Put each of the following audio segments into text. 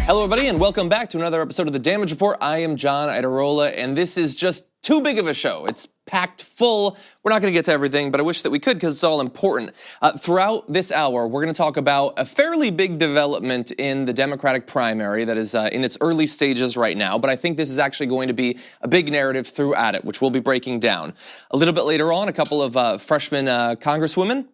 Hello, everybody, and welcome back to another episode of The Damage Report. I am John Idarola, and this is just too big of a show. It's packed full. We're not going to get to everything, but I wish that we could because it's all important. Throughout this hour, we're going to talk about a fairly big development in the Democratic primary that is in its early stages right now, but I think this is actually going to be a big narrative throughout it, which we'll be breaking down. A little bit later on, a couple of freshman congresswomen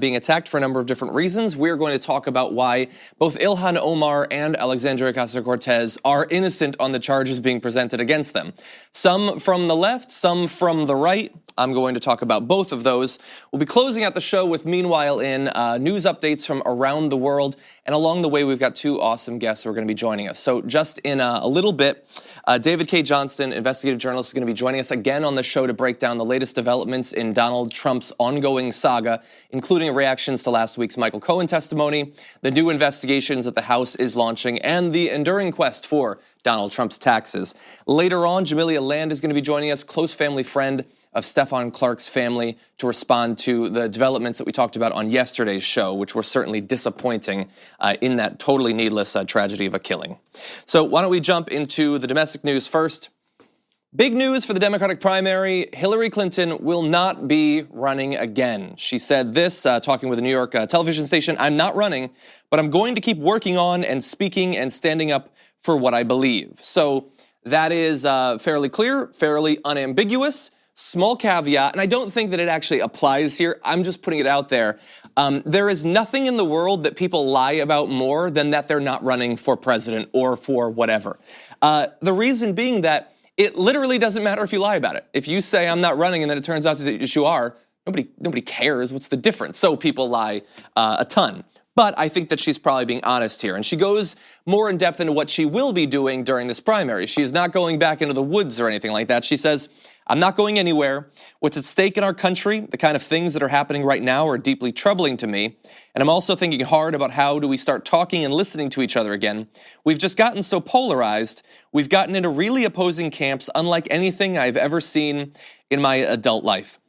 being attacked for a number of different reasons. We're going to talk about why both Ilhan Omar and Alexandria Ocasio-Cortez are innocent on the charges being presented against them. Some from the left, some from the right. I'm going to talk about both of those. We'll be closing out the show with Meanwhile in news updates from around the world. And along the way, we've got two awesome guests who are going to be joining us. So just in a little bit, Cay Johnston, investigative journalist, is going to be joining us again on the show to break down the latest developments in Donald Trump's ongoing saga, including reactions to last week's Michael Cohen testimony, the new investigations that the House is launching, and the enduring quest for Donald Trump's taxes. Later on, Jamal Khashoggi is going to be joining us, close family friend of Stephon Clark's family, to respond to the developments that we talked about on yesterday's show, which were certainly disappointing in that totally needless tragedy of a killing. So why don't we jump into the domestic news first? Big news for the Democratic primary: Hillary Clinton will not be running again. She said this, talking with a New York television station: "I'm not running, but I'm going to keep working on and speaking and standing up for what I believe." So that is fairly clear, fairly unambiguous. Small caveat, and I don't think that it actually applies here. I'm just putting it out there. There is nothing in the world that people lie about more than that they're not running for president or for whatever. The reason being that it literally doesn't matter if you lie about it. If you say I'm not running and then it turns out that you are, nobody cares. What's the difference? So people lie a ton. But I think that she's probably being honest here. And she goes more in depth into what she will be doing during this primary. She is not going back into the woods or anything like that. She says, "I'm not going anywhere. What's at stake in our country, the kind of things that are happening right now, are deeply troubling to me. And I'm also thinking hard about how do we start talking and listening to each other again. We've just gotten so polarized. We've gotten into really opposing camps, unlike anything I've ever seen in my adult life."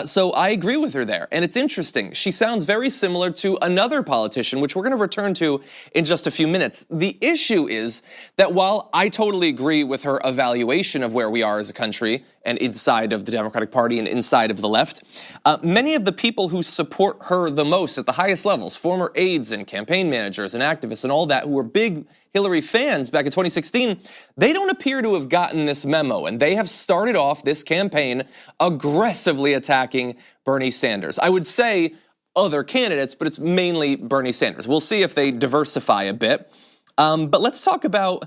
So I agree with her there. And it's interesting. She sounds very similar to another politician, which we're going to return to in just a few minutes. The issue is that while I totally agree with her evaluation of where we are as a country and inside of the Democratic Party and inside of the left, many of the people who support her the most at the highest levels, former aides and campaign managers and activists and all that, who were big Hillary fans back in 2016, they don't appear to have gotten this memo, and they have started off this campaign aggressively attacking Bernie Sanders. I would say other candidates, but it's mainly Bernie Sanders. We'll see if they diversify a bit. But let's talk about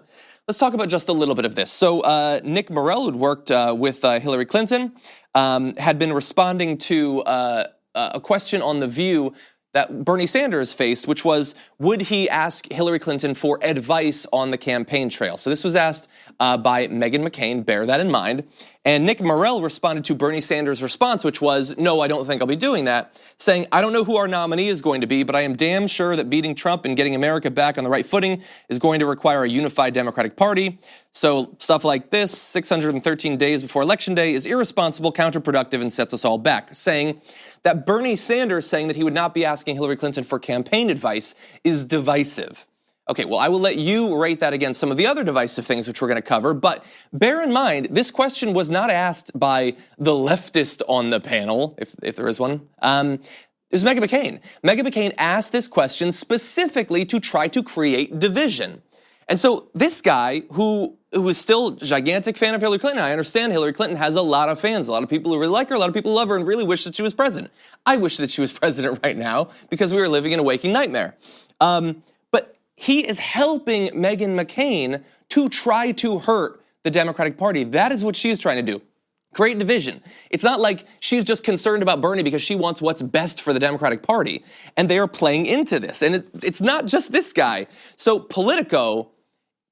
just a little bit of this. So Nick Morell, who'd worked with Hillary Clinton, had been responding to a question on The View that Bernie Sanders faced, which was, would he ask Hillary Clinton for advice on the campaign trail? So this was asked by Meghan McCain, bear that in mind. And Nick Morell responded to Bernie Sanders' response, which was, "No, I don't think I'll be doing that," saying, "I don't know who our nominee is going to be, but I am damn sure that beating Trump and getting America back on the right footing is going to require a unified Democratic Party. So stuff like this, 613 days before Election Day, is irresponsible, counterproductive, and sets us all back," saying that Bernie Sanders saying that he would not be asking Hillary Clinton for campaign advice is divisive. Okay, well, I will let you rate that against some of the other divisive things which we're going to cover, but bear in mind, this question was not asked by the leftist on the panel, if there is one. It was Meghan McCain. Meghan McCain asked this question specifically to try to create division. And so this guy, who was still a gigantic fan of Hillary Clinton, I understand Hillary Clinton has a lot of fans, a lot of people who really like her, a lot of people who love her and really wish that she was president. I wish that she was president right now because we were living in a waking nightmare. But he is helping Meghan McCain to try to hurt the Democratic Party. That is what she is trying to do. Create division. It's not like she's just concerned about Bernie because she wants what's best for the Democratic Party. And they are playing into this. And it's not just this guy. So Politico,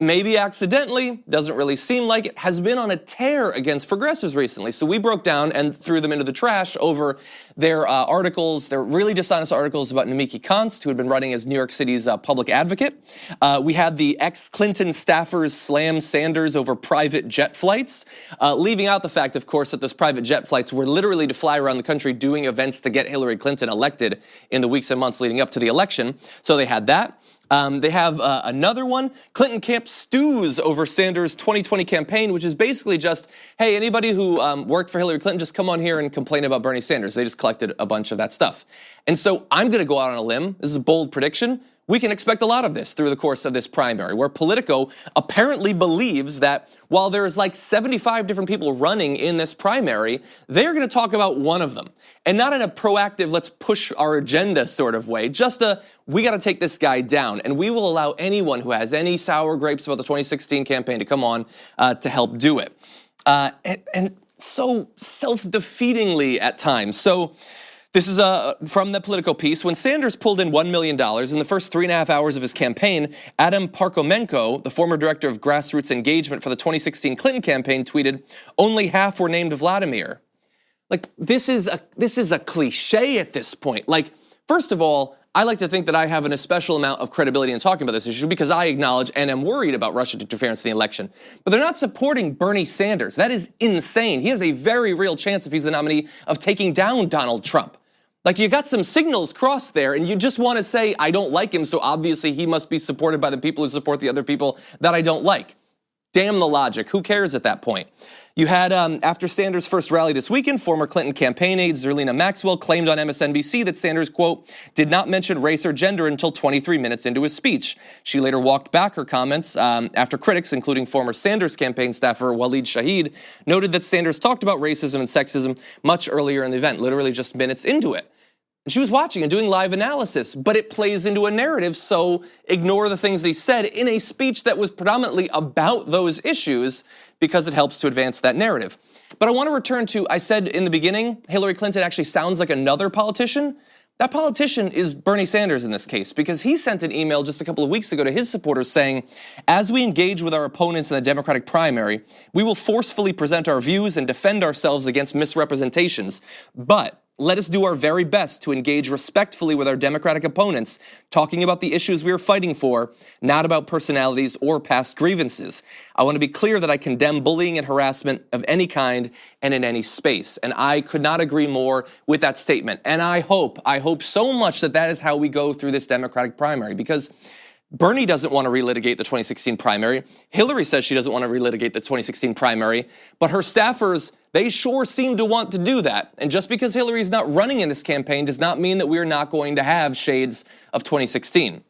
maybe accidentally, doesn't really seem like it, has been on a tear against progressives recently. So we broke down and threw them into the trash over their articles, their really dishonest articles about Nimiki Konst, who had been running as New York City's public advocate. We had the ex-Clinton staffers slam Sanders over private jet flights, leaving out the fact, of course, that those private jet flights were literally to fly around the country doing events to get Hillary Clinton elected in the weeks and months leading up to the election. So they had that. They have another one. Clinton camp stews over Sanders' 2020 campaign, which is basically just, hey, anybody who worked for Hillary Clinton, just come on here and complain about Bernie Sanders. They just collected a bunch of that stuff. And so I'm going to go out on a limb. This is a bold prediction. We can expect a lot of this through the course of this primary, where Politico apparently believes that while there's like 75 different people running in this primary, they're going to talk about one of them. And not in a proactive, let's push our agenda sort of way, just we got to take this guy down. And we will allow anyone who has any sour grapes about the 2016 campaign to come on to help do it. And so self-defeatingly at times. So this is from the Politico piece. When Sanders pulled in $1 million in the first 3.5 hours of his campaign, Adam Parkomenko, the former director of grassroots engagement for the 2016 Clinton campaign, tweeted, "Only half were named Vladimir." Like, this is a cliche at this point. Like, first of all, I like to think that I have a special amount of credibility in talking about this issue because I acknowledge and am worried about Russian interference in the election. But they're not supporting Bernie Sanders. That is insane. He has a very real chance, if he's the nominee, of taking down Donald Trump. Like, you got some signals crossed there, and you just want to say, I don't like him, so obviously he must be supported by the people who support the other people that I don't like. Damn the logic. Who cares at that point? You had, after Sanders' first rally this weekend, former Clinton campaign aide Zerlina Maxwell claimed on MSNBC that Sanders, quote, did not mention race or gender until 23 minutes into his speech. She later walked back her comments after critics, including former Sanders campaign staffer Waleed Shahid, noted that Sanders talked about racism and sexism much earlier in the event, literally just minutes into it. And she was watching and doing live analysis, but it plays into a narrative, so ignore the things that he said in a speech that was predominantly about those issues because it helps to advance that narrative. But I want to return to, I said in the beginning, Hillary Clinton actually sounds like another politician. That politician is Bernie Sanders in this case, because he sent an email just a couple of weeks ago to his supporters saying, as we engage with our opponents in the Democratic primary, we will forcefully present our views and defend ourselves against misrepresentations. But let us do our very best to engage respectfully with our Democratic opponents, talking about the issues we are fighting for, not about personalities or past grievances. I want to be clear that I condemn bullying and harassment of any kind and in any space. And I could not agree more with that statement. And I hope so much that that is how we go through this Democratic primary, because Bernie doesn't want to relitigate the 2016 primary. Hillary says she doesn't want to relitigate the 2016 primary, but her staffers, they sure seem to want to do that. And just because Hillary's not running in this campaign does not mean that we're not going to have shades of 2016.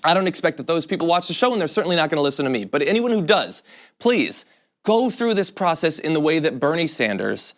I don't expect that those people watch the show, and they're certainly not going to listen to me. But anyone who does, please go through this process in the way that Bernie Sanders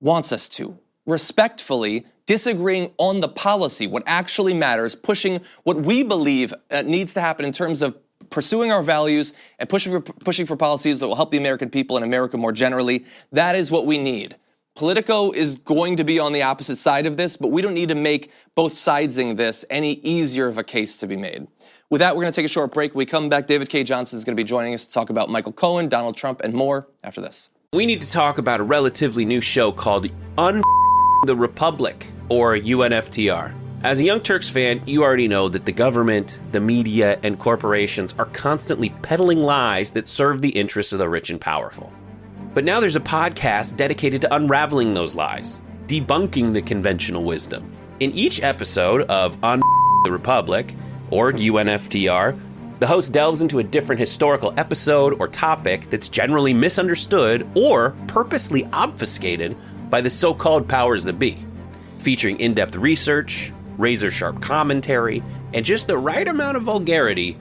wants us to, respectfully, disagreeing on the policy, what actually matters, pushing what we believe needs to happen in terms of pursuing our values and pushing for policies that will help the American people and America more generally. That is what we need. Politico is going to be on the opposite side of this, but we don't need to make both sidesing this any easier of a case to be made. With that, we're going to take a short break. When we come back, Cay Johnston is going to be joining us to talk about Michael Cohen, Donald Trump, and more after this. We need to talk about a relatively new show called the Republic, or UNFTR. As a Young Turks fan, you already know that the government, the media, and corporations are constantly peddling lies that serve the interests of the rich and powerful. But now there's a podcast dedicated to unraveling those lies, debunking the conventional wisdom. In each episode of the Republic, or UNFTR, the host delves into a different historical episode or topic that's generally misunderstood or purposely obfuscated by the so-called powers that be. Featuring in-depth research, razor-sharp commentary, and just the right amount of vulgarity,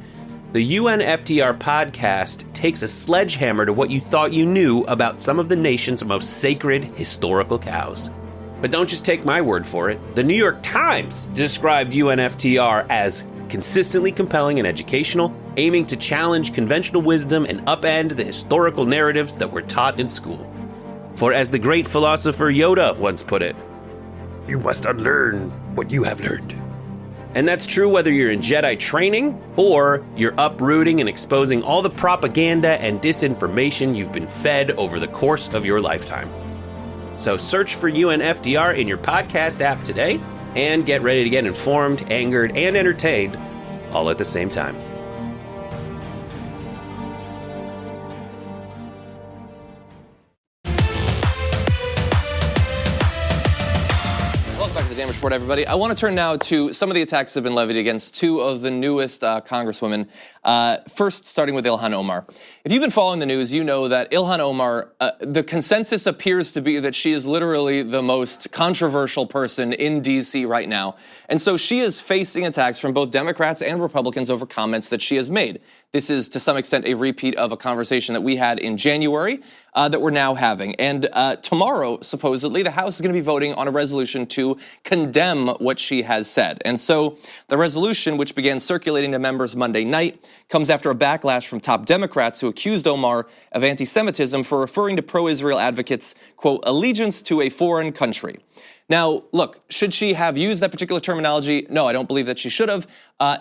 the UNFTR podcast takes a sledgehammer to what you thought you knew about some of the nation's most sacred historical cows. But don't just take my word for it. The New York Times described UNFTR as consistently compelling and educational, aiming to challenge conventional wisdom and upend the historical narratives that were taught in school. For as the great philosopher Yoda once put it, you must unlearn what you have learned. And that's true whether you're in Jedi training or you're uprooting and exposing all the propaganda and disinformation you've been fed over the course of your lifetime. So search for UNFTR in your podcast app today and get ready to get informed, angered, and entertained all at the same time. Report, everybody. I want to turn now to some of the attacks that have been levied against two of the newest congresswomen. First, starting with Ilhan Omar. If you've been following the news, you know that Ilhan Omar, the consensus appears to be that she is literally the most controversial person in D.C. right now. And so she is facing attacks from both Democrats and Republicans over comments that she has made. This is, to some extent, a repeat of a conversation that we had in January that we're now having. And tomorrow, supposedly, the House is going to be voting on a resolution to condemn what she has said. And so the resolution, which began circulating to members Monday night, comes after a backlash from top Democrats who accused Omar of anti-Semitism for referring to pro-Israel advocates, quote, allegiance to a foreign country. Now, look, should she have used that particular terminology? No, I don't believe that she should have.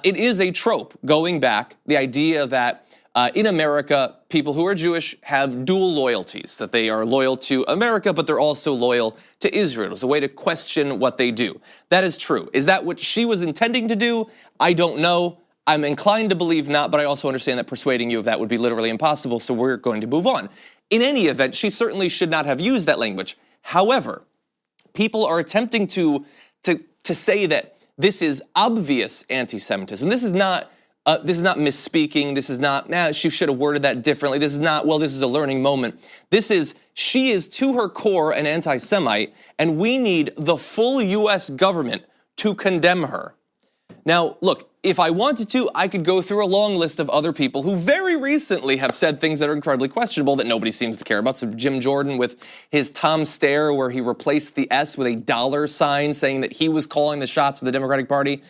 It is a trope going back, the idea that in America, people who are Jewish have dual loyalties, that they are loyal to America, but they're also loyal to Israel. It's a way to question what they do. That is true. Is that what she was intending to do? I don't know. I'm inclined to believe not, but I also understand that persuading you of that would be literally impossible, so we're going to move on. In any event, she certainly should not have used that language. However, people are attempting to say that this is obvious anti-Semitism. This is not misspeaking. This is not, she should have worded that differently. This is not, well, this is a learning moment. This is, she is to her core an anti-Semite, and we need the full U.S. government to condemn her. Now, look, if I wanted to, I could go through a long list of other people who very recently have said things that are incredibly questionable that nobody seems to care about. So Jim Jordan with his Tom stare where he replaced the S with a dollar sign saying that he was calling the shots for the Democratic Party.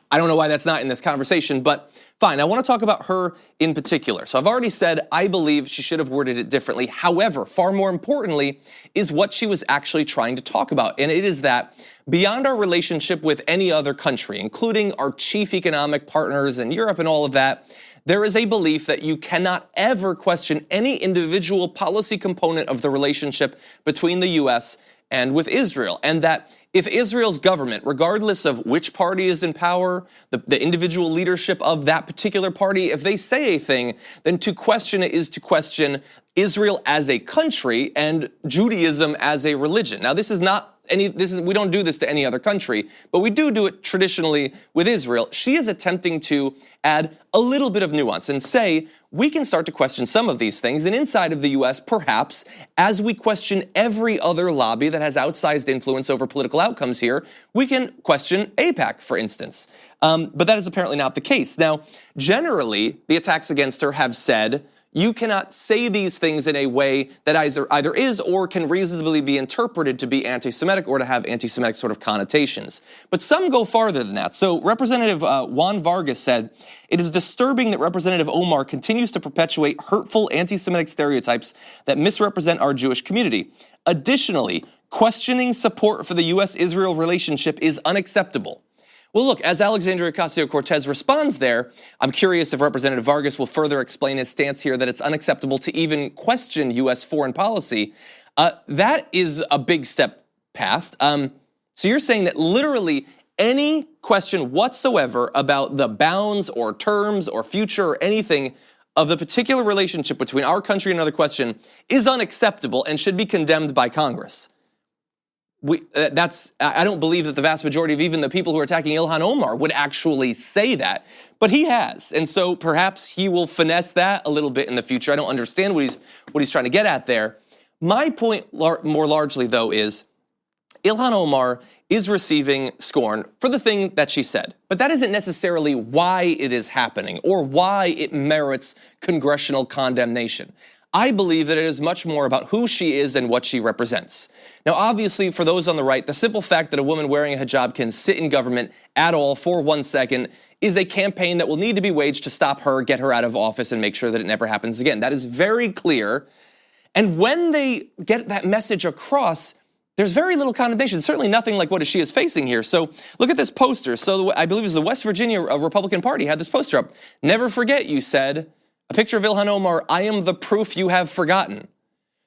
I don't know why that's not in this conversation, but fine. I want to talk about her in particular. So I've already said I believe she should have worded it differently. However, far more importantly is what she was actually trying to talk about. And it is that beyond our relationship with any other country, including our chief economic partners in Europe and all of that, there is a belief that you cannot ever question any individual policy component of the relationship between the U.S. and with Israel. And that if Israel's government, regardless of which party is in power, the individual leadership of that particular party, if they say a thing, then to question it is to question Israel as a country and Judaism as a religion. Now, we don't do this to any other country, but we do it traditionally with Israel. She is attempting to add a little bit of nuance and say, we can start to question some of these things, and inside of the U.S., perhaps, as we question every other lobby that has outsized influence over political outcomes here, we can question AIPAC, for instance. But that is apparently not the case. Now, generally, the attacks against her have said, you cannot say these things in a way that either is or can reasonably be interpreted to be anti-Semitic or to have anti-Semitic sort of connotations. But some go farther than that. So Representative Juan Vargas said, it is disturbing that Representative Omar continues to perpetuate hurtful anti-Semitic stereotypes that misrepresent our Jewish community. Additionally, questioning support for the U.S.-Israel relationship is unacceptable. Well, look, as Alexandria Ocasio-Cortez responds there, I'm curious if Representative Vargas will further explain his stance here that it's unacceptable to even question U.S. foreign policy. That is a big step past. So you're saying that literally any question whatsoever about the bounds or terms or future or anything of the particular relationship between our country and another question is unacceptable and should be condemned by Congress. I don't believe that the vast majority of even the people who are attacking Ilhan Omar would actually say that, but he has. And so perhaps he will finesse that a little bit in the future. I don't understand what he's trying to get at there. My point more largely, though, is Ilhan Omar is receiving scorn for the thing that she said. But that isn't necessarily why it is happening or why it merits congressional condemnation. I believe that it is much more about who she is and what she represents. Now, obviously, for those on the right, the simple fact that a woman wearing a hijab can sit in government at all for 1 second is a campaign that will need to be waged to stop her, get her out of office, and make sure that it never happens again. That is very clear. And when they get that message across, there's very little condemnation, certainly nothing like what she is facing here. So look at this poster. So I believe it was the West Virginia Republican Party had this poster up. Never forget, you said. A picture of Ilhan Omar, I am the proof you have forgotten.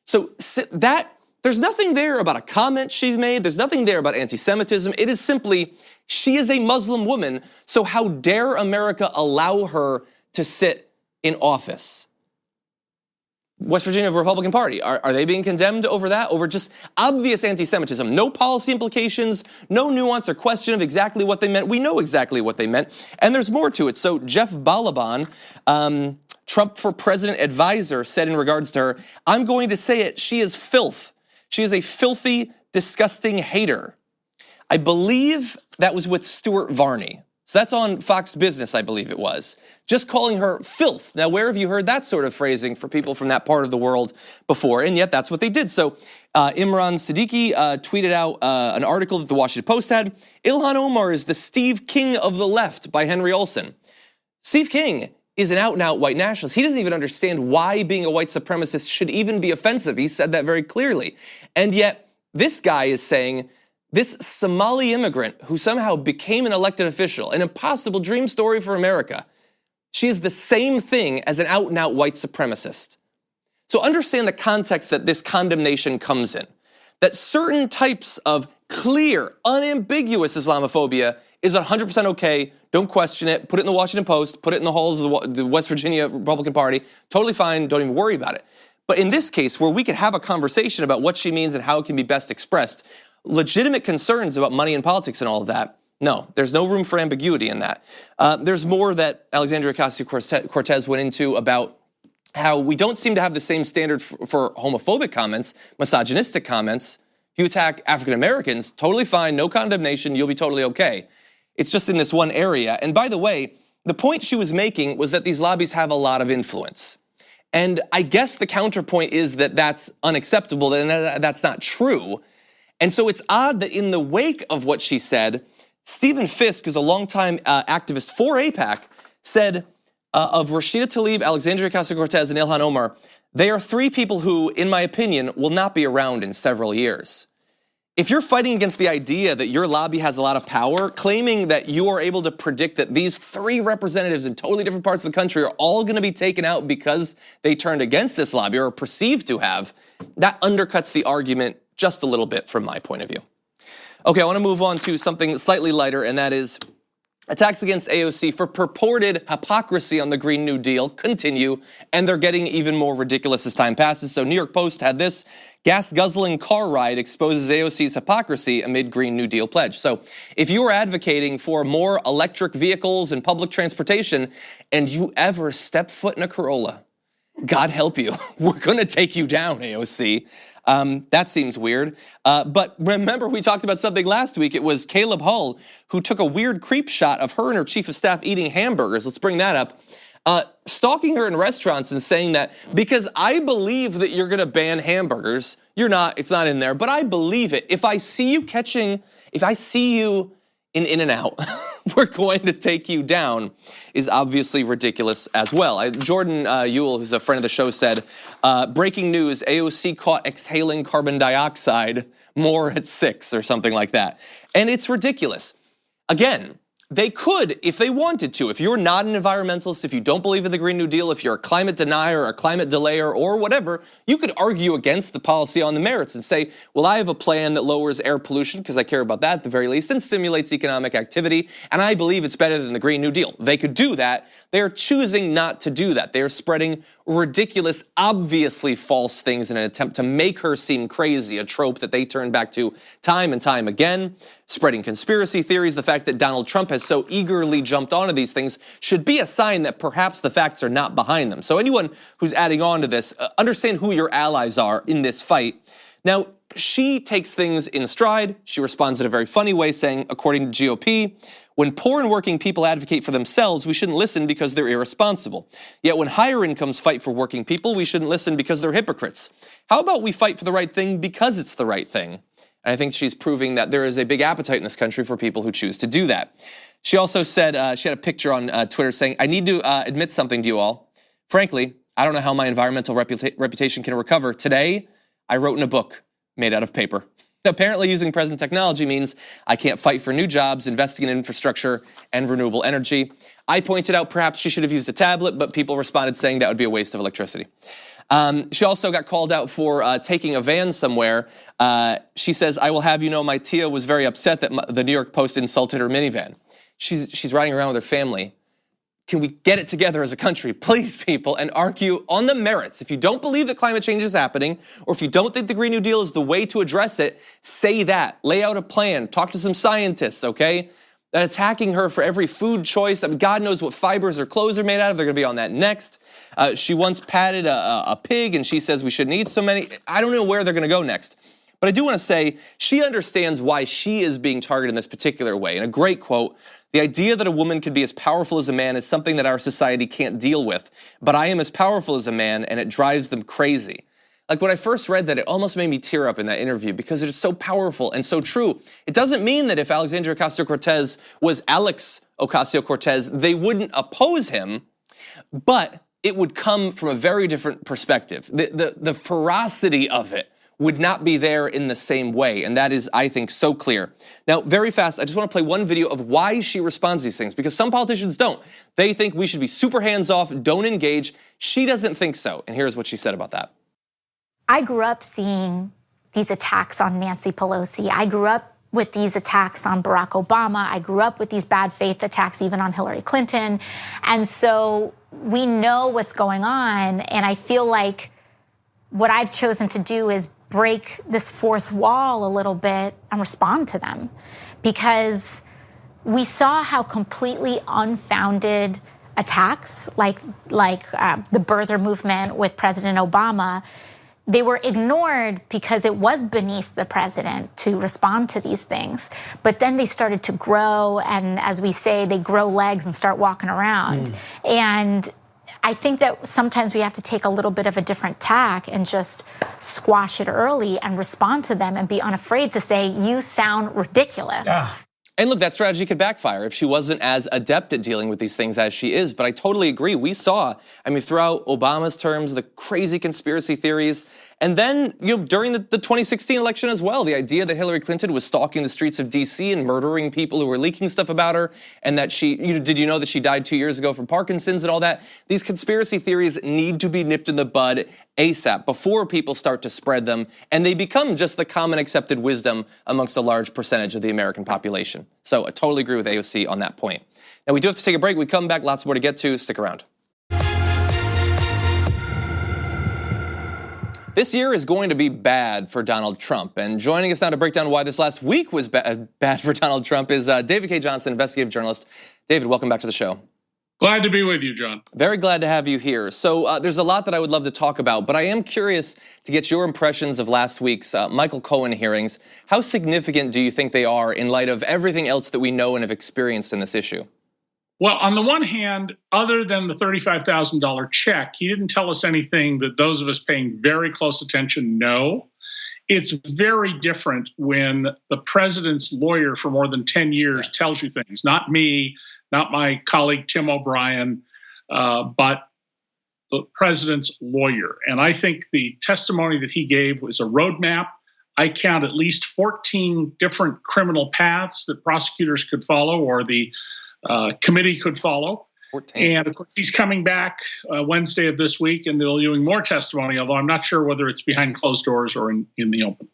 So there's nothing there about a comment she's made. There's nothing there about anti-Semitism. It is simply, she is a Muslim woman, so how dare America allow her to sit in office? West Virginia Republican Party. Are they being condemned over that? Over just obvious anti-Semitism? No policy implications, no nuance or question of exactly what they meant. We know exactly what they meant, and there's more to it. So Jeff Balaban, Trump for President advisor, said in regards to her, I'm going to say it, she is filth. She is a filthy, disgusting hater. I believe that was with Stuart Varney. So that's on Fox Business, I believe it was. Just calling her filth. Now, where have you heard that sort of phrasing for people from that part of the world before? And yet that's what they did. So Imran Siddiqui tweeted out an article that the Washington Post had. Ilhan Omar is the Steve King of the left by Henry Olsen. Steve King is an out-and-out white nationalist. He doesn't even understand why being a white supremacist should even be offensive. He said that very clearly. And yet this guy is saying, this Somali immigrant who somehow became an elected official, an impossible dream story for America, she is the same thing as an out-and-out white supremacist. So understand the context that this condemnation comes in. That certain types of clear, unambiguous Islamophobia is 100% okay. Don't question it. Put it in the Washington Post. Put it in the halls of the West Virginia Republican Party. Totally fine. Don't even worry about it. But in this case, where we could have a conversation about what she means and how it can be best expressed, legitimate concerns about money and politics and all of that, no, there's no room for ambiguity in that. There's more that Alexandria Ocasio-Cortez went into about how we don't seem to have the same standard for homophobic comments, misogynistic comments. If you attack African Americans, totally fine, no condemnation, you'll be totally okay. It's just in this one area. And by the way, the point she was making was that these lobbies have a lot of influence. And I guess the counterpoint is that that's unacceptable, and that's not true. And so it's odd that in the wake of what she said, Stephen Fisk, who's a longtime activist for AIPAC, said of Rashida Tlaib, Alexandria Ocasio-Cortez, and Ilhan Omar, they are three people who, in my opinion, will not be around in several years. If you're fighting against the idea that your lobby has a lot of power, claiming that you are able to predict that these three representatives in totally different parts of the country are all going to be taken out because they turned against this lobby or are perceived to have, that undercuts the argument just a little bit from my point of view. Okay, I want to move on to something slightly lighter, and that is attacks against AOC for purported hypocrisy on the Green New Deal continue, and they're getting even more ridiculous as time passes. So New York Post had this: gas-guzzling car ride exposes AOC's hypocrisy amid Green New Deal pledge. So if you are advocating for more electric vehicles and public transportation, and you ever step foot in a Corolla, God help you, we're going to take you down, AOC. That seems weird. But remember, we talked about something last week. It was Caleb Hull who took a weird creep shot of her and her chief of staff eating hamburgers. Let's bring that up. Stalking her in restaurants and saying that because I believe that you're going to ban hamburgers. You're not, it's not in there, but I believe it. If I see you in In-N-Out, we're going to take you down, is obviously ridiculous as well. Jordan Ewell, who's a friend of the show, said, breaking news, AOC caught exhaling carbon dioxide, more at 6 or something like that. And it's ridiculous. Again, they could, if they wanted to. If you're not an environmentalist, if you don't believe in the Green New Deal, if you're a climate denier or a climate delayer or whatever, you could argue against the policy on the merits and say, well, I have a plan that lowers air pollution because I care about that at the very least and stimulates economic activity, and I believe it's better than the Green New Deal. They could do that. They are choosing not to do that. They are spreading ridiculous, obviously false things in an attempt to make her seem crazy, a trope that they turn back to time and time again. Spreading conspiracy theories, the fact that Donald Trump has so eagerly jumped onto these things should be a sign that perhaps the facts are not behind them. So anyone who's adding on to this, understand who your allies are in this fight. Now, she takes things in stride. She responds in a very funny way, saying, according to GOP, when poor and working people advocate for themselves, we shouldn't listen because they're irresponsible. Yet when higher incomes fight for working people, we shouldn't listen because they're hypocrites. How about we fight for the right thing because it's the right thing? And I think she's proving that there is a big appetite in this country for people who choose to do that. She also said, she had a picture on Twitter saying, I need to admit something to you all. Frankly, I don't know how my environmental reputation can recover. Today, I wrote in a book made out of paper. Apparently using present technology means I can't fight for new jobs, investing in infrastructure and renewable energy. I pointed out perhaps she should have used a tablet, but people responded saying that would be a waste of electricity. She also got called out for taking a van somewhere. She says, I will have you know my tia was very upset that the New York Post insulted her minivan. She's riding around with her family. can we get it together as a country, please, people, and argue on the merits? If you don't believe that climate change is happening, or if you don't think the Green New Deal is the way to address it, say that. Lay out a plan. Talk to some scientists, okay? That attacking her for every food choice. I mean, God knows what fibers her clothes are made out of. They're gonna be on that next. She once patted a pig, and she says we shouldn't eat so many. I don't know where they're gonna go next. But I do wanna say, she understands why she is being targeted in this particular way. And a great quote, "The idea that a woman could be as powerful as a man is something that our society can't deal with. But I am as powerful as a man, and it drives them crazy." Like, when I first read that, it almost made me tear up in that interview because it is so powerful and so true. It doesn't mean that if Alexandria Ocasio-Cortez was Alex Ocasio-Cortez, they wouldn't oppose him, but it would come from a very different perspective. The ferocity of it would not be there in the same way, and that is, I think, so clear. Now, very fast, I just want to play one video of why she responds to these things, because some politicians don't. They think we should be super hands-off, don't engage. She doesn't think so, and here's what she said about that. I grew up seeing these attacks on Nancy Pelosi. I grew up with these attacks on Barack Obama. I grew up with these bad faith attacks even on Hillary Clinton. And so we know what's going on, and I feel like what I've chosen to do is break this fourth wall a little bit and respond to them, because we saw how completely unfounded attacks like the birther movement with President Obama, they were ignored because it was beneath the president to respond to these things. But then they started to grow, and as we say, they grow legs and start walking around. And I think that sometimes we have to take a little bit of a different tack and just squash it early and respond to them and be unafraid to say, you sound ridiculous. Yeah. And look, that strategy could backfire if she wasn't as adept at dealing with these things as she is. But I totally agree. We saw, I mean, throughout Obama's terms, the crazy conspiracy theories. And then, during the 2016 election as well, the idea that Hillary Clinton was stalking the streets of DC and murdering people who were leaking stuff about her, and that did you know that she died 2 years ago from Parkinson's and all that? These conspiracy theories need to be nipped in the bud ASAP before people start to spread them, and they become just the common accepted wisdom amongst a large percentage of the American population. So I totally agree with AOC on that point. Now, we do have to take a break. We come back, lots more to get to. Stick around. This year is going to be bad for Donald Trump, and joining us now to break down why this last week was bad for Donald Trump is David Cay Johnston, investigative journalist. David, welcome back to the show. Glad to be with you, John. Very glad to have you here. So there's a lot that I would love to talk about, but I am curious to get your impressions of last week's Michael Cohen hearings. How significant do you think they are in light of everything else that we know and have experienced in this issue? Well, on the one hand, other than the $35,000 check, he didn't tell us anything that those of us paying very close attention know. It's very different when the president's lawyer for more than 10 years tells you things. Not me, not my colleague Tim O'Brien, but the president's lawyer. And I think the testimony that he gave was a roadmap. I count at least 14 different criminal paths that prosecutors could follow, or the committee could follow. 14. And of course, he's coming back Wednesday of this week, and they'll be doing more testimony, although I'm not sure whether it's behind closed doors or in the open.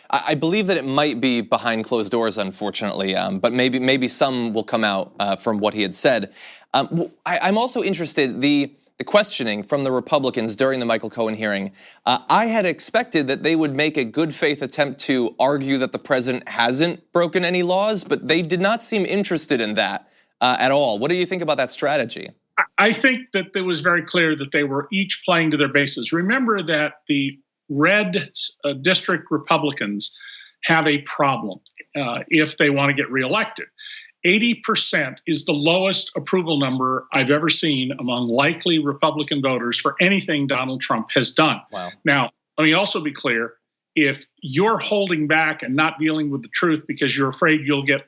I believe that it might be behind closed doors, unfortunately, but maybe some will come out from what he had said. I'm also interested, the questioning from the Republicans during the Michael Cohen hearing. I had expected that they would make a good faith attempt to argue that the president hasn't broken any laws, but they did not seem interested in that at all. What do you think about that strategy? I think that it was very clear that they were each playing to their bases. Remember that the red district Republicans have a problem if they want to get reelected. 80% is the lowest approval number I've ever seen among likely Republican voters for anything Donald Trump has done. Wow. Now, let me also be clear. If you're holding back and not dealing with the truth because you're afraid you'll get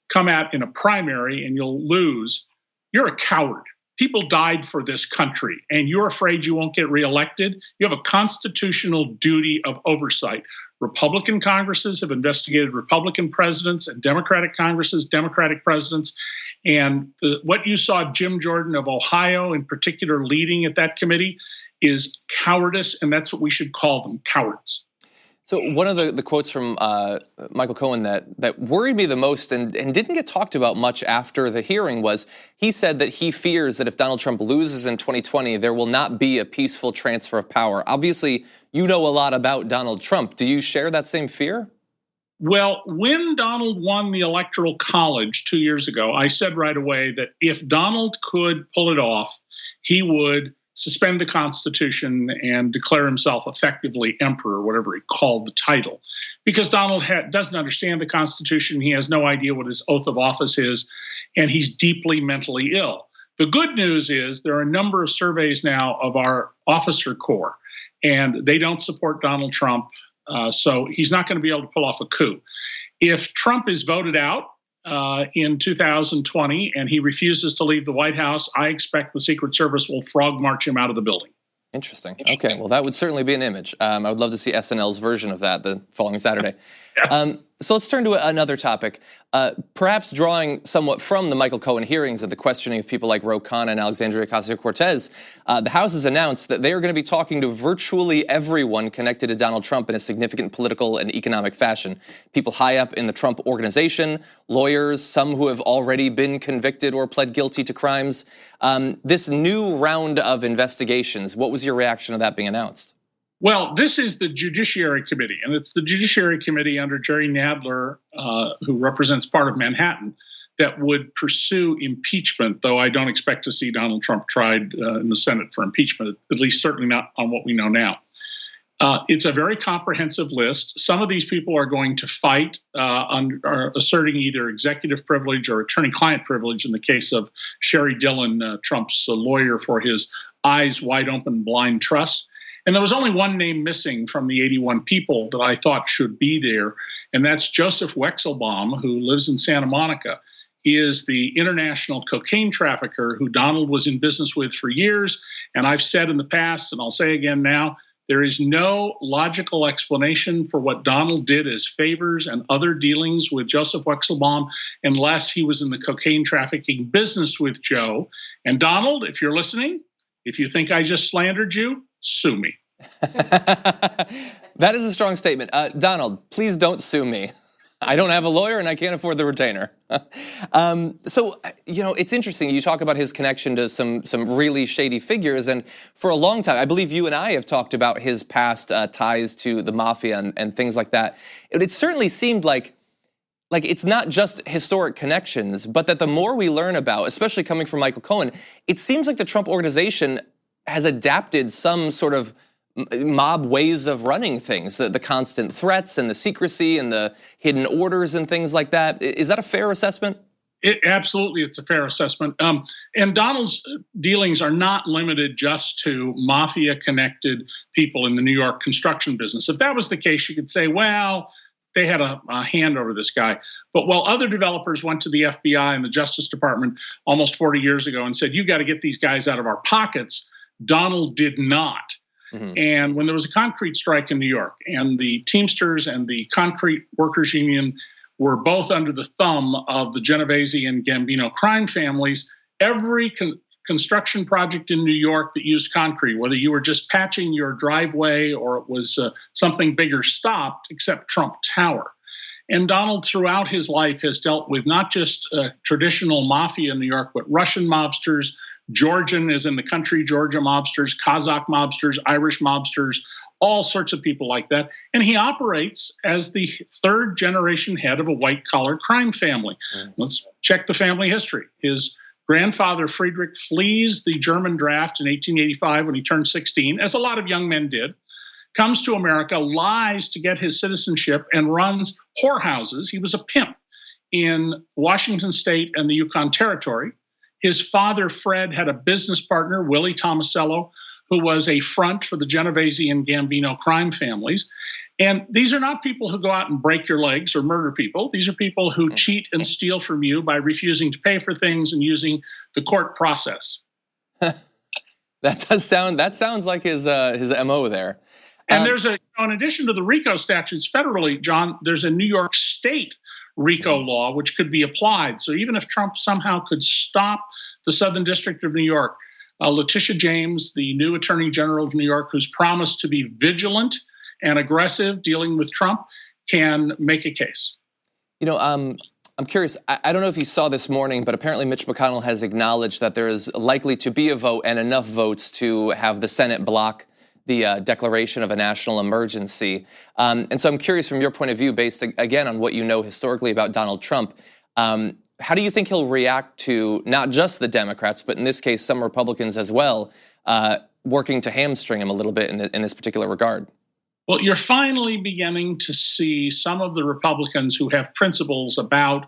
come out in a primary and you'll lose, you're a coward. People died for this country, and you're afraid you won't get reelected. You have a constitutional duty of oversight. Republican Congresses have investigated Republican presidents, and Democratic Congresses, Democratic presidents. And what you saw Jim Jordan of Ohio in particular leading at that committee is cowardice, and that's what we should call them, cowards. So one of the quotes from Michael Cohen that worried me the most and didn't get talked about much after the hearing was he said that he fears that if Donald Trump loses in 2020, there will not be a peaceful transfer of power. Obviously, you know a lot about Donald Trump. Do you share that same fear? Well, when Donald won the Electoral College 2 years ago, I said right away that if Donald could pull it off, he would suspend the Constitution and declare himself effectively emperor, whatever he called the title, because Donald doesn't understand the Constitution. He has no idea what his oath of office is, and he's deeply mentally ill. The good news is there are a number of surveys now of our officer corps, and they don't support Donald Trump, so he's not going to be able to pull off a coup. If Trump is voted out in 2020 and he refuses to leave the White House, I expect the Secret Service will frog march him out of the building. Interesting. Okay, well, that would certainly be an image. I would love to see SNL's version of that the following Saturday. Yes. So let's turn to another topic, perhaps drawing somewhat from the Michael Cohen hearings and the questioning of people like Ro Khanna and Alexandria Ocasio-Cortez. The House has announced that they are going to be talking to virtually everyone connected to Donald Trump in a significant political and economic fashion. People high up in the Trump organization, lawyers, some who have already been convicted or pled guilty to crimes. This new round of investigations, what was your reaction to that being announced? Well, this is the Judiciary Committee, and it's the Judiciary Committee under Jerry Nadler, who represents part of Manhattan, that would pursue impeachment, though I don't expect to see Donald Trump tried in the Senate for impeachment, at least certainly not on what we know now. It's a very comprehensive list. Some of these people are going to fight are asserting either executive privilege or attorney-client privilege in the case of Sherry Dillon, Trump's lawyer for his eyes wide open blind trust. And there was only one name missing from the 81 people that I thought should be there, and that's Joseph Wexelbaum, who lives in Santa Monica. He is the international cocaine trafficker who Donald was in business with for years. And I've said in the past, and I'll say again now, there is no logical explanation for what Donald did as favors and other dealings with Joseph Wexelbaum unless he was in the cocaine trafficking business with Joe. And Donald, if you're listening, if you think I just slandered you, sue me. That is a strong statement. Donald, please don't sue me. I don't have a lawyer and I can't afford the retainer. So, it's interesting. You talk about his connection to some really shady figures. And for a long time, I believe you and I have talked about his past ties to the mafia and things like that. It certainly seemed like it's not just historic connections, but that the more we learn about, especially coming from Michael Cohen, it seems like the Trump organization has adapted some sort of mob ways of running things, the constant threats and the secrecy and the hidden orders and things like that. Is that a fair assessment? Absolutely, it's a fair assessment. And Donald's dealings are not limited just to mafia-connected people in the New York construction business. If that was the case, you could say, well, they had a hand over this guy. But while other developers went to the FBI and the Justice Department almost 40 years ago and said, you got to get these guys out of our pockets, Donald did not. Mm-hmm. And when there was a concrete strike in New York and the Teamsters and the Concrete Workers Union were both under the thumb of the Genovese and Gambino crime families, every construction project in New York that used concrete, whether you were just patching your driveway or it was something bigger, stopped, except Trump Tower. And Donald, throughout his life, has dealt with not just traditional mafia in New York, but Russian mobsters, Georgian, as in the country, Georgia mobsters, Kazakh mobsters, Irish mobsters, all sorts of people like that. And he operates as the third generation head of a white-collar crime family. Let's check the family history. His grandfather, Friedrich, flees the German draft in 1885 when he turned 16, as a lot of young men did, comes to America, lies to get his citizenship, and runs whorehouses. He was a pimp in Washington State and the Yukon Territory. His father, Fred, had a business partner, Willie Tomasello, who was a front for the Genovese and Gambino crime families. And these are not people who go out and break your legs or murder people. These are people who cheat and steal from you by refusing to pay for things and using the court process. That sounds like his MO there. And there's in addition to the RICO statutes federally, John, there's a New York State RICO law which could be applied. So even if Trump somehow could stop the Southern District of New York, Letitia James, the new Attorney General of New York, who's promised to be vigilant and aggressive dealing with Trump can make a case. You know, I'm curious. I don't know if you saw this morning, but apparently Mitch McConnell has acknowledged that there is likely to be a vote and enough votes to have the Senate block the declaration of a national emergency. And so I'm curious from your point of view, based again on what you know historically about Donald Trump, how do you think he'll react to not just the Democrats, but in this case, some Republicans as well, working to hamstring him a little bit in this particular regard? Well, you're finally beginning to see some of the Republicans who have principles about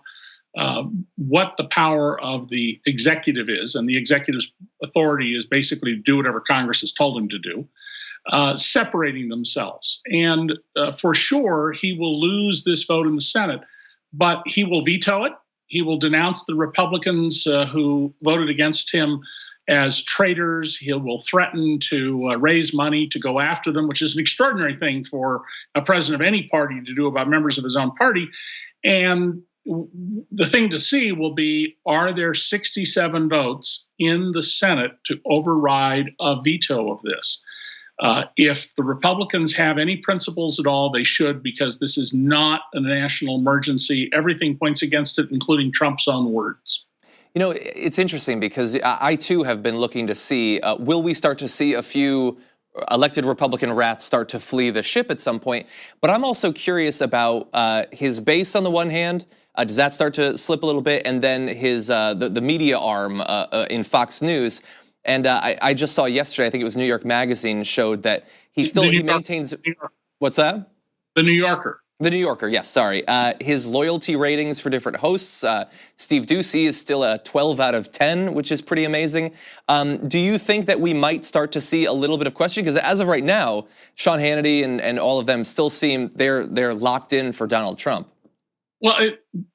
what the power of the executive is, and the executive's authority is basically to do whatever Congress has told him to do, separating themselves. And for sure, he will lose this vote in the Senate, but he will veto it. He will denounce the Republicans who voted against him as traitors. He will threaten to raise money to go after them, which is an extraordinary thing for a president of any party to do about members of his own party. And the thing to see will be, are there 67 votes in the Senate to override a veto of this? If the Republicans have any principles at all, they should, because this is not a national emergency. Everything points against it, including Trump's own words. You know, it's interesting because I too have been looking to see, will we start to see a few elected Republican rats start to flee the ship at some point? But I'm also curious about his base on the one hand. Does that start to slip a little bit? And then his the media arm in Fox News. And I just saw yesterday, I think it was New York Magazine, showed that he maintains. What's that? The New Yorker. The New Yorker, yes, sorry. His loyalty ratings for different hosts, Steve Doocy is still a 12 out of 10, which is pretty amazing. Do you think that we might start to see a little bit of question? Because as of right now, Sean Hannity and all of them still seem they're locked in for Donald Trump. Well,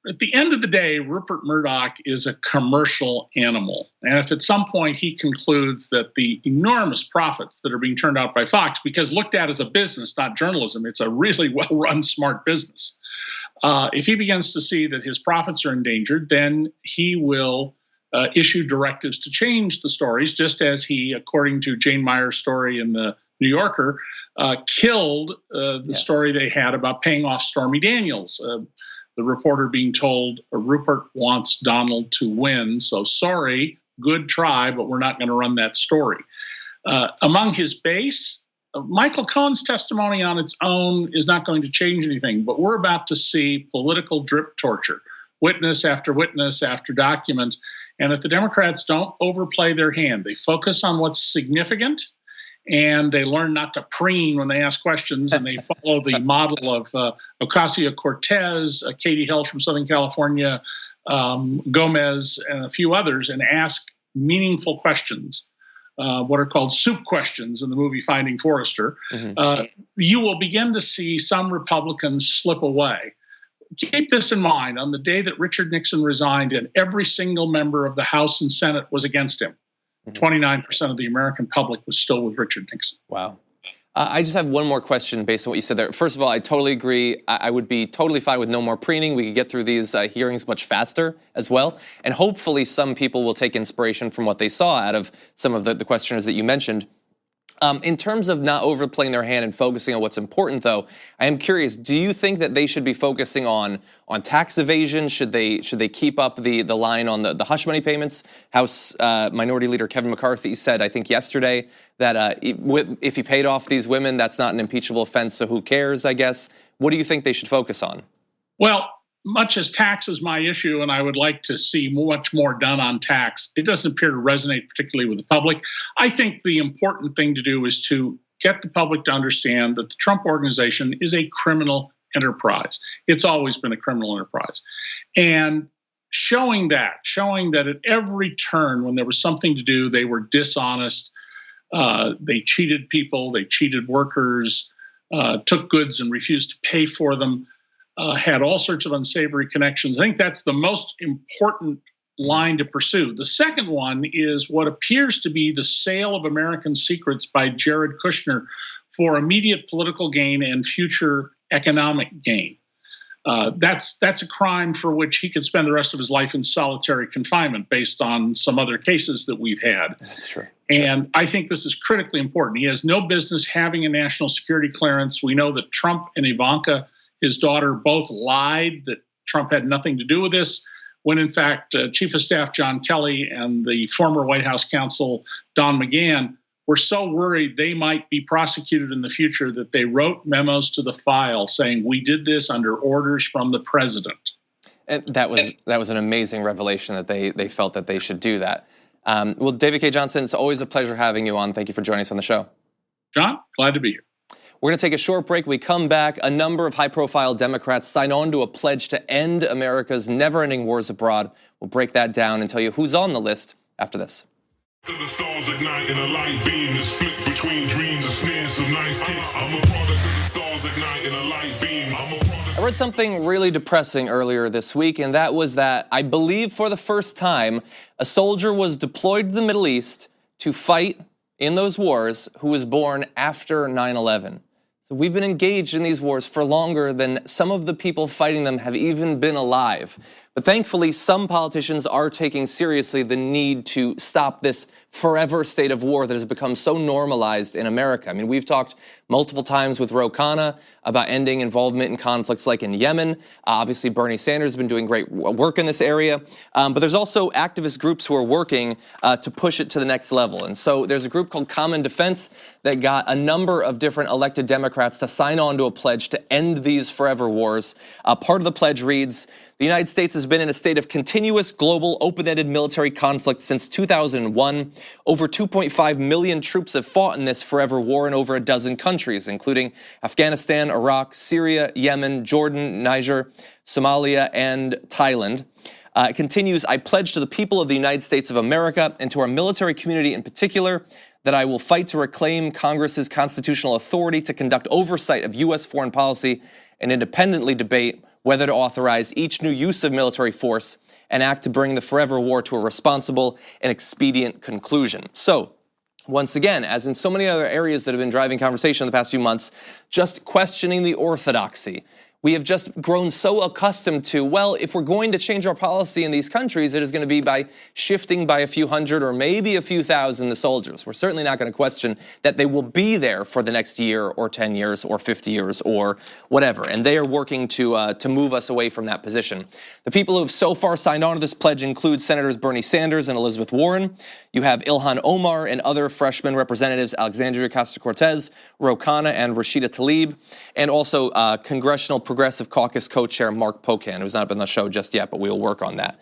at the end of the day, Rupert Murdoch is a commercial animal. And if at some point he concludes that the enormous profits that are being turned out by Fox, because looked at as a business, not journalism, it's a really well-run, smart business. If he begins to see that his profits are endangered, then he will issue directives to change the stories, just as he, according to Jane Meyer's story in the New Yorker, killed the story they had about paying off Stormy Daniels. The reporter being told, Rupert wants Donald to win, so sorry, good try, but we're not going to run that story. Among his base, Michael Cohen's testimony on its own is not going to change anything, but we're about to see political drip torture, witness after document. And if the Democrats don't overplay their hand, they focus on what's significant, and they learn not to preen when they ask questions, and they follow the model of Ocasio-Cortez, Katie Hill from Southern California, Gomez, and a few others, and ask meaningful questions, what are called soup questions in the movie Finding Forrester. You will begin to see some Republicans slip away. Keep this in mind. On the day that Richard Nixon resigned, and every single member of the House and Senate was against him, 29% of the American public was still with Richard Nixon. Wow. I just have one more question based on what you said there. First of all, I totally agree. I would be totally fine with no more preening. We could get through these hearings much faster as well. And hopefully some people will take inspiration from what they saw out of some of the questioners that you mentioned. In terms of not overplaying their hand and focusing on what's important, though, I am curious, do you think that they should be focusing on tax evasion? Should they keep up the line on the hush money payments? House Minority Leader Kevin McCarthy said, I think yesterday, that if he paid off these women, that's not an impeachable offense, so who cares, I guess. What do you think they should focus on? Well, much as tax is my issue, and I would like to see much more done on tax, it doesn't appear to resonate particularly with the public. I think the important thing to do is to get the public to understand that the Trump Organization is a criminal enterprise. It's always been a criminal enterprise. And showing that at every turn when there was something to do, they were dishonest, they cheated people, they cheated workers, took goods and refused to pay for them, had all sorts of unsavory connections. I think that's the most important line to pursue. The second one is what appears to be the sale of American secrets by Jared Kushner for immediate political gain and future economic gain. That's a crime for which he could spend the rest of his life in solitary confinement based on some other cases that we've had. That's true. And I think this is critically important. He has no business having a national security clearance. We know that Trump and Ivanka, his daughter, both lied that Trump had nothing to do with this, when in fact, Chief of Staff John Kelly and the former White House counsel Don McGahn were so worried they might be prosecuted in the future that they wrote memos to the file saying, we did this under orders from the president. And that was an amazing revelation that they felt that they should do that. Well, David Cay Johnston, it's always a pleasure having you on. Thank you for joining us on the show. John, glad to be here. We're going to take a short break. We come back. A number of high-profile Democrats sign on to a pledge to end America's never-ending wars abroad. We'll break that down and tell you who's on the list after this. The stars ignite in a light beam is split between dreams and snares some nice kicks. I'm a product of the stars ignite in a light beam. I read something really depressing earlier this week, and that was that I believe for the first time, a soldier was deployed to the Middle East to fight in those wars who was born after 9/11. So we've been engaged in these wars for longer than some of the people fighting them have even been alive. But thankfully, some politicians are taking seriously the need to stop this forever state of war that has become so normalized in America. I mean, we've talked multiple times with Ro Khanna about ending involvement in conflicts like in Yemen. Obviously, Bernie Sanders has been doing great work in this area. But there's also activist groups who are working to push it to the next level. And so there's a group called Common Defense that got a number of different elected Democrats to sign on to a pledge to end these forever wars. Part of the pledge reads, the United States has been in a state of continuous global open-ended military conflict since 2001. Over 2.5 million troops have fought in this forever war in over a dozen countries, including Afghanistan, Iraq, Syria, Yemen, Jordan, Niger, Somalia, and Thailand. It continues, I pledge to the people of the United States of America and to our military community in particular that I will fight to reclaim Congress's constitutional authority to conduct oversight of U.S. foreign policy and independently debate whether to authorize each new use of military force and act to bring the forever war to a responsible and expedient conclusion. So, once again, as in so many other areas that have been driving conversation in the past few months, just questioning the orthodoxy. We have just grown so accustomed to, well, if we're going to change our policy in these countries, it is going to be by shifting by a few hundred or maybe a few thousand the soldiers. We're certainly not going to question that they will be there for the next year or 10 years or 50 years or whatever. And they are working to move us away from that position. The people who have so far signed on to this pledge include Senators Bernie Sanders and Elizabeth Warren. You have Ilhan Omar and other freshman representatives, Alexandria Ocasio-Cortez, Ro Khanna, and Rashida Tlaib, and also Congressional Progressive Caucus co-chair Mark Pocan, who's not been on the show just yet, but we will work on that.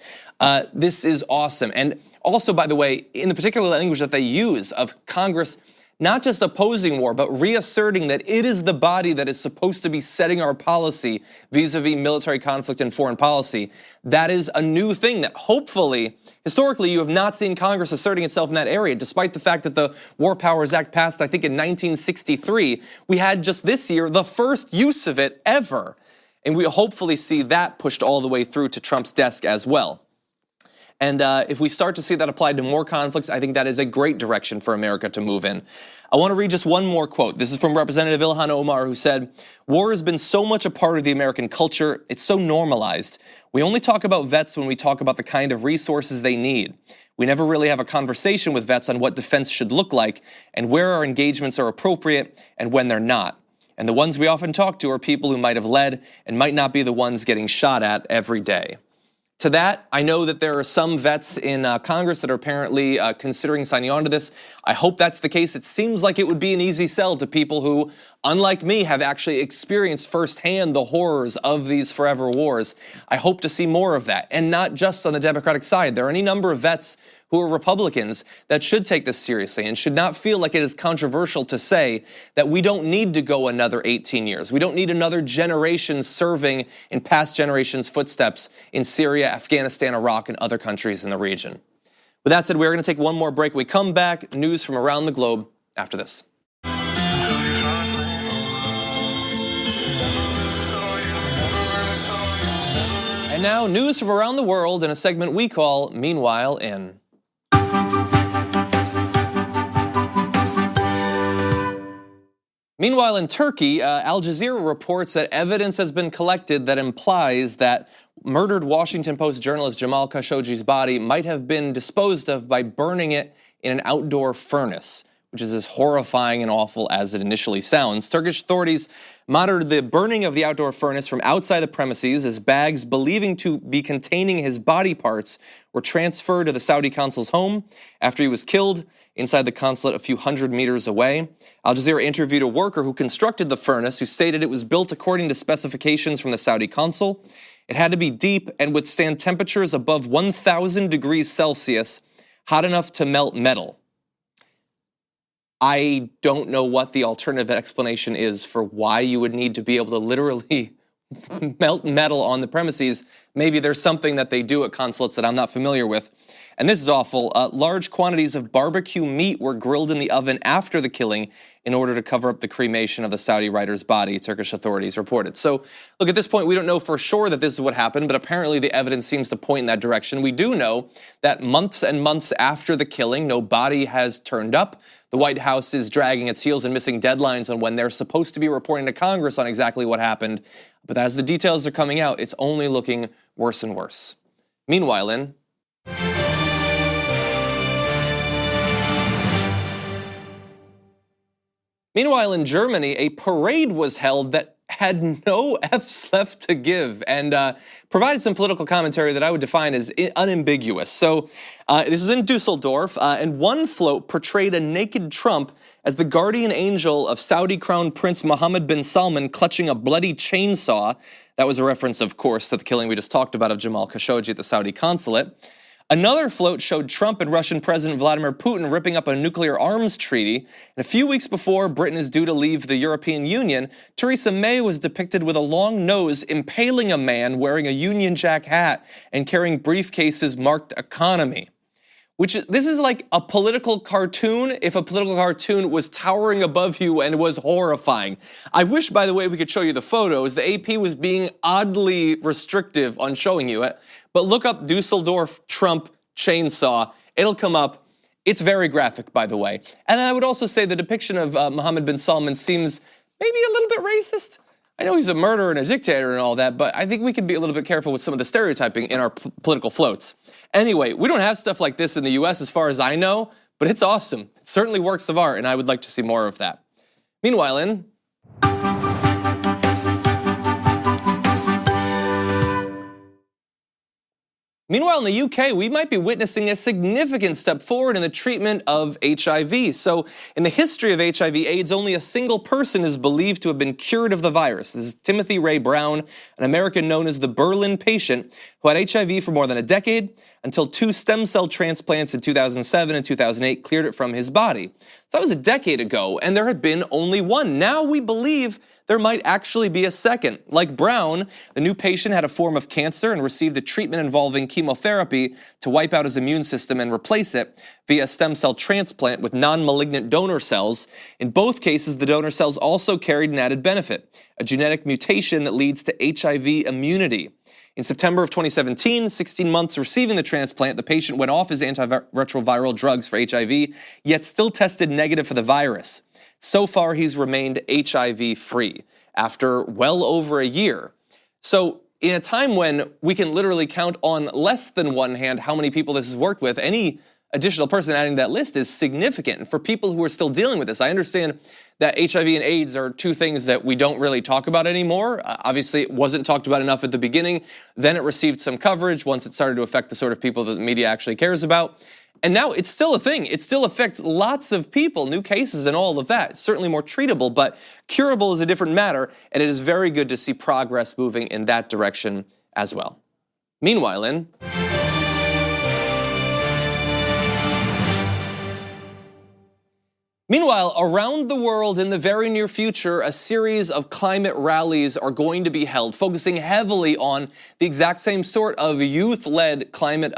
This is awesome. And also, by the way, in the particular language that they use of Congress not just opposing war, but reasserting that it is the body that is supposed to be setting our policy vis-a-vis military conflict and foreign policy. That is a new thing that hopefully, historically, you have not seen Congress asserting itself in that area, despite the fact that the War Powers Act passed, I think, in 1963. We had just this year the first use of it ever. And we hopefully see that pushed all the way through to Trump's desk as well. And if we start to see that applied to more conflicts, I think that is a great direction for America to move in. I want to read just one more quote. This is from Representative Ilhan Omar, who said, war has been so much a part of the American culture, it's so normalized. We only talk about vets when we talk about the kind of resources they need. We never really have a conversation with vets on what defense should look like and where our engagements are appropriate and when they're not. And the ones we often talk to are people who might have led and might not be the ones getting shot at every day. To that, I know that there are some vets in Congress that are apparently considering signing on to this. I hope that's the case. It seems like it would be an easy sell to people who, unlike me, have actually experienced firsthand the horrors of these forever wars. I hope to see more of that, and not just on the Democratic side. There are any number of vets who are Republicans that should take this seriously and should not feel like it is controversial to say that we don't need to go another 18 years. We don't need another generation serving in past generations' footsteps in Syria, Afghanistan, Iraq, and other countries in the region. With that said, we're going to take one more break. We come back, news from around the globe after this. And now, news from around the world in a segment we call Meanwhile in. Meanwhile, in Turkey, Al Jazeera reports that evidence has been collected that implies that murdered Washington Post journalist Jamal Khashoggi's body might have been disposed of by burning it in an outdoor furnace, which is as horrifying and awful as it initially sounds. Turkish authorities monitored the burning of the outdoor furnace from outside the premises as bags believing to be containing his body parts were transferred to the Saudi consul's home after he was killed inside the consulate a few hundred meters away. Al Jazeera interviewed a worker who constructed the furnace, who stated it was built according to specifications from the Saudi consul. It had to be deep and withstand temperatures above 1,000 degrees Celsius, hot enough to melt metal. I don't know what the alternative explanation is for why you would need to be able to literally melt metal on the premises. Maybe there's something that they do at consulates that I'm not familiar with. And this is awful. Large quantities of barbecue meat were grilled in the oven after the killing in order to cover up the cremation of the Saudi writer's body, Turkish authorities reported. So, look, at this point, we don't know for sure that this is what happened, but apparently the evidence seems to point in that direction. We do know that months and months after the killing, no body has turned up. The White House is dragging its heels and missing deadlines on when they're supposed to be reporting to Congress on exactly what happened. But as the details are coming out, it's only looking worse and worse. Meanwhile, in Germany, a parade was held that had no F's left to give and provided some political commentary that I would define as unambiguous. So this is in Dusseldorf, and one float portrayed a naked Trump as the guardian angel of Saudi Crown Prince Mohammed bin Salman clutching a bloody chainsaw. That was a reference, of course, to the killing we just talked about of Jamal Khashoggi at the Saudi consulate. Another float showed Trump and Russian President Vladimir Putin ripping up a nuclear arms treaty. And a few weeks before Britain is due to leave the European Union, Theresa May was depicted with a long nose impaling a man wearing a Union Jack hat and carrying briefcases marked economy. This is like a political cartoon if a political cartoon was towering above you and was horrifying. I wish, by the way, we could show you the photos. The AP was being oddly restrictive on showing you it. But look up Dusseldorf Trump chainsaw. It'll come up. It's very graphic, by the way. And I would also say the depiction of Mohammed bin Salman seems maybe a little bit racist. I know he's a murderer and a dictator and all that, but I think we could be a little bit careful with some of the stereotyping in our political floats. Anyway, we don't have stuff like this in the US as far as I know, but it's awesome. It's certainly works of art, and I would like to see more of that. Meanwhile, in the UK, we might be witnessing a significant step forward in the treatment of HIV. So, in the history of HIV/AIDS, only a single person is believed to have been cured of the virus. This is Timothy Ray Brown, an American known as the Berlin patient, who had HIV for more than a decade until 2 stem cell transplants in 2007 and 2008 cleared it from his body. So that was a decade ago, and there had been only one. Now we believe there might actually be a second. Like Brown, the new patient had a form of cancer and received a treatment involving chemotherapy to wipe out his immune system and replace it via stem cell transplant with non-malignant donor cells. In both cases, the donor cells also carried an added benefit, a genetic mutation that leads to HIV immunity. In September of 2017, 16 months receiving the transplant, the patient went off his antiretroviral drugs for HIV, yet still tested negative for the virus. So far, he's remained HIV-free after well over a year. So in a time when we can literally count on less than one hand how many people this has worked with, any additional person adding to that list is significant. And for people who are still dealing with this, I understand that HIV and AIDS are two things that we don't really talk about anymore. Obviously, it wasn't talked about enough at the beginning. Then it received some coverage once it started to affect the sort of people that the media actually cares about. And now it's still a thing. It still affects lots of people, new cases and all of that. It's certainly more treatable, but curable is a different matter, and it is very good to see progress moving in that direction as well. Meanwhile, around the world in the very near future, a series of climate rallies are going to be held, focusing heavily on the exact same sort of youth-led climate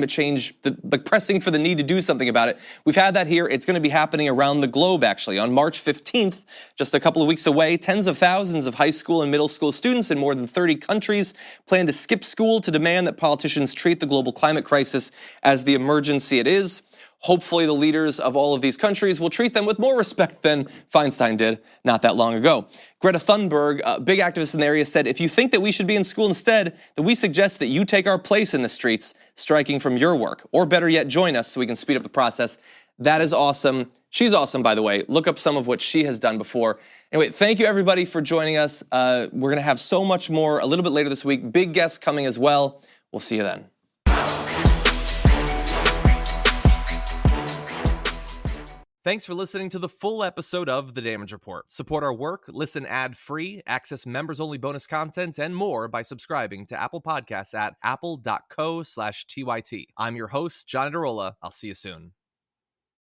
change, but pressing for the need to do something about it. We've had that here. It's going to be happening around the globe, actually. On March 15th, just a couple of weeks away, tens of thousands of high school and middle school students in more than 30 countries plan to skip school to demand that politicians treat the global climate crisis as the emergency it is. Hopefully the leaders of all of these countries will treat them with more respect than Feinstein did not that long ago. Greta Thunberg, a big activist in the area, said, if you think that we should be in school instead, then we suggest that you take our place in the streets, striking from your work. Or better yet, join us so we can speed up the process. That is awesome. She's awesome, by the way. Look up some of what she has done before. Anyway, thank you everybody for joining us. We're going to have so much more a little bit later this week. Big guests coming as well. We'll see you then. Thanks for listening to the full episode of The Damage Report. Support our work, listen ad-free, access members-only bonus content, and more by subscribing to Apple Podcasts at apple.co/TYT. I'm your host, John Idarola. I'll see you soon.